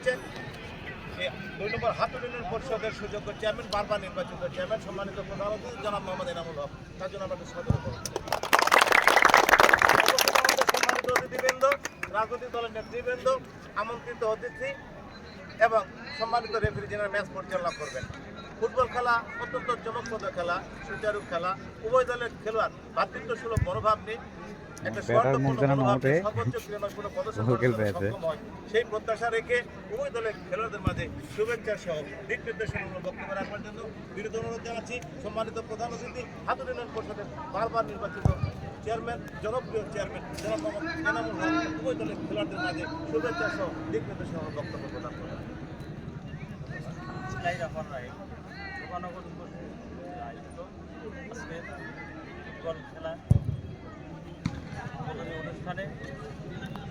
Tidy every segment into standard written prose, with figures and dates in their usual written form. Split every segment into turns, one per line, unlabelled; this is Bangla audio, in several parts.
রয়েছেন 2 নম্বর হাতুড়ি ইউনিয়ন পরিষদের সুযোগ্য চেয়ারম্যান, বারবার নির্বাচিত চেয়ারম্যান, সম্মানিত প্রধান অতিথি জনাব মোহাম্মদ এনামুল হক, তার জন্য আমাদের সাদর সম্মানিত অতিথিবৃন্দ, রাজনৈতিক দলের নেতৃবৃন্দ, আমন্ত্রিত অতিথি এবং সম্মানিত রেফারি জেনারেল ম্যাচ পরিচালনা করবেন। ফুটবল খেলা অত্যন্ত চমকপ্রদ খেলা, সুচারু খেলা। উভয় দলের খেলোয়াড় ভ্রাতৃত্বসুলভ মনোভাব নিয়ে একটা সর্বোচ্চ ক্রীড়াপূর্ণ প্রদর্শন সক্ষম হয়, সেই প্রত্যাশা রেখে উভয় দলের খেলোয়াড়দের মাঝে শুভেচ্ছা সহ দিক নির্দেশনামূলক বক্তব্য রাখবার জন্য বিনীত অনুরোধ জানাচ্ছি সম্মানিত প্রধান অতিথি হাতুড়ি ইউনিয়ন পরিষদের বারবার নির্বাচিত চেয়ারম্যান, জনপ্রিয় চেয়ারম্যান জনাব মোহাম্মদ এনামুল হক উভয় দলের খেলোয়াড়দের মাঝে শুভেচ্ছা সহ দিক নির্দেশনামূলক বক্তব্য প্রদান করেন।
মহানগর আয়োজিত আজকের ফুটবল খেলা উদ্বোধনী অনুষ্ঠানে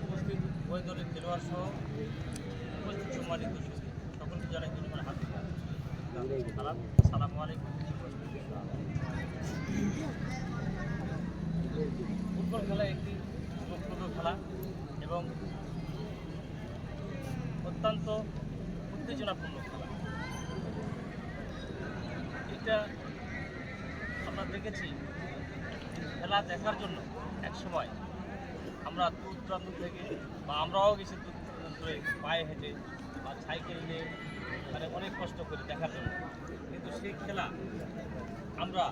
উপস্থিত উভয় দলের খেলোয়াড় সহ উপস্থিত সম্মানিত সকলকে জানাই ধন্যবাদ। হাত সালাম, আসসালামু আলাইকুম। ফুটবল খেলা একটি চমকপ্রদ খেলা এবং অত্যন্ত উত্তেজনাপূর্ণ খেলা। এটা আমরা দেখেছি খেলা দেখার জন্য এক সময় আমরা দূর দূরান্ত থেকে বা আমরাও গেছি দূর দূরে পায়ে হেঁটে বা সাইকেল নিয়ে মানে অনেক কষ্ট করে দেখার জন্য, কিন্তু সেই খেলা আমরা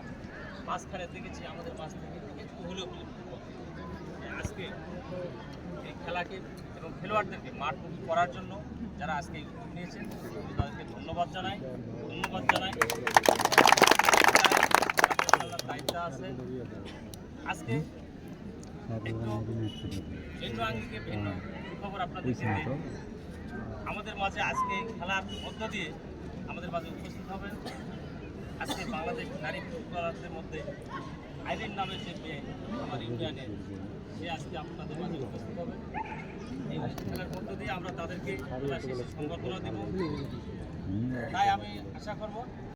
মাঝখানে দেখেছি আমাদের মাঝ থেকে একটু হলেও আজকে এই খেলাকে এবং খেলোয়াড়দেরকে মাঠমুখী করার জন্য যারা আজকে উদ্যোগ নিয়েছেন তাদেরকে ধন্যবাদ জানাই। দায়িত্ব আছে আজকে একটু ভিন্ন আঙ্গিকে ভিন্ন খবর আপনাদেরকে দিই। আমাদের মাঝে আজকে খেলার মধ্য দিয়ে আমাদের মাঝে উপস্থিত হবেন আজকে বাংলাদেশ নারী ফুটবলারদের মধ্যে আইরিন নামের যে মেয়ে আমার ইউনিয়নের, সে আজকে আপনাদের মাঝে উপস্থিত হবে। এই খেলার মধ্য দিয়ে আমরা তাদেরকে সংবর্ধনা দেব। তাই আমি আশা করব